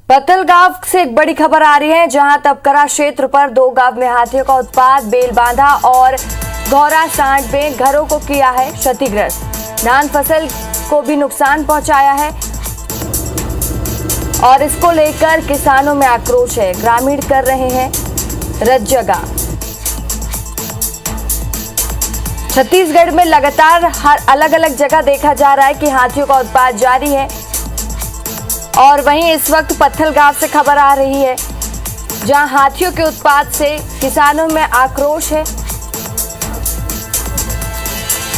पत्थलगांव से एक बड़ी खबर आ रही है, जहां तपकरा क्षेत्र पर 2 गांव में हाथियों का उत्पात, बेलबांधा और घौरा सांड में घरों को किया है क्षतिग्रस्त। धान फसल को भी नुकसान पहुंचाया है और इसको लेकर किसानों में आक्रोश है। ग्रामीण कर रहे हैं रज्जगा। छत्तीसगढ़ में लगातार हर अलग अलग जगह देखा जा रहा है कि हाथियों का उत्पात जारी है और वहीं इस वक्त पत्थलगांव से खबर आ रही है, जहां हाथियों के उत्पात से किसानों में आक्रोश है।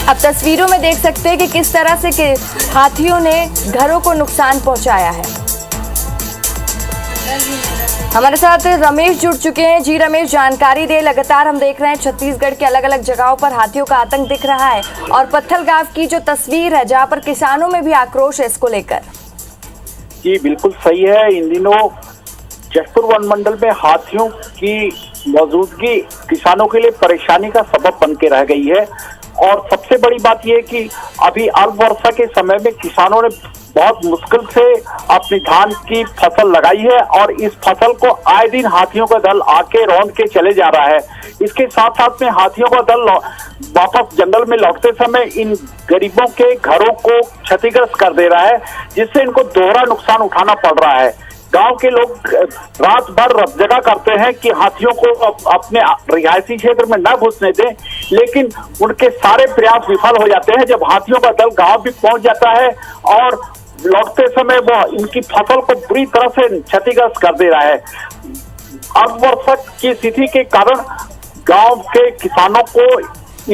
अब तस्वीरों में देख सकते हैं कि किस तरह से हाथियों ने घरों को नुकसान पहुंचाया है। हमारे साथ रमेश जुड़ चुके हैं। जी रमेश, जानकारी दे। लगातार हम देख रहे हैं छत्तीसगढ़ के अलग अलग जगहों पर हाथियों का आतंक दिख रहा है और पत्थलगांव की जो तस्वीर है, जहां पर किसानों में भी आक्रोश है इसको लेकर। जी बिल्कुल सही है। इन दिनों जशपुर वन मंडल में हाथियों की मौजूदगी किसानों के लिए परेशानी का सबब बन के रह गई है और सबसे बड़ी बात यह है कि अभी अल्प वर्षा के समय में किसानों ने बहुत मुश्किल से अपनी धान की फसल लगाई है और इस फसल को आए दिन हाथियों का दल आके रौंद के चले जा रहा है। इसके साथ साथ में हाथियों का दल वापस जंगल में लौटते समय इन गरीबों के घरों को क्षतिग्रस्त कर दे रहा है, जिससे इनको दोहरा नुकसान उठाना पड़ रहा है। गांव के लोग रात भर रज्जगा करते हैं कि हाथियों को अपने रिहायशी क्षेत्र में न घुसने दें, लेकिन उनके सारे प्रयास विफल हो जाते हैं जब हाथियों का दल गांव भी पहुंच जाता है और लौटते समय वो इनकी फसल को बुरी तरह से क्षतिग्रस्त कर दे रहा है। अब वर्षा की स्थिति के कारण गांव के किसानों को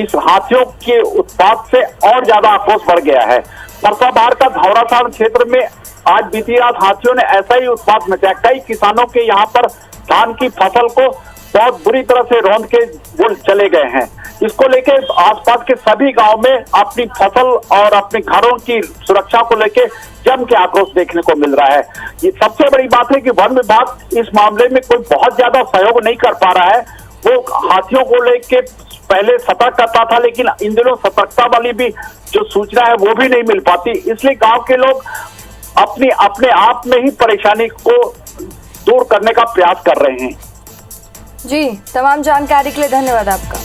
इस हाथियों के उत्पात से और ज्यादा आक्रोश बढ़ गया है। परसाबार का घौरासांड क्षेत्र में आज बीती रात हाथियों ने ऐसा ही उत्पात मचाया। कई किसानों के यहाँ पर धान की फसल को बहुत बुरी तरह से रौंद के वो चले गए हैं। इसको लेके आसपास के सभी गांव में अपनी फसल और अपने घरों की सुरक्षा को लेके जम के आक्रोश देखने को मिल रहा है। ये सबसे बड़ी बात है कि वन विभाग इस मामले में कोई बहुत ज्यादा सहयोग नहीं कर पा रहा है। वो हाथियों को लेके पहले सतर्क करता था, लेकिन इन दिनों सतर्कता वाली भी जो सूचना है वो भी नहीं मिल पाती। इसलिए गांव के लोग अपने आप में ही परेशानी को दूर करने का प्रयास कर रहे हैं। जी, तमाम जानकारी के लिए धन्यवाद आपका।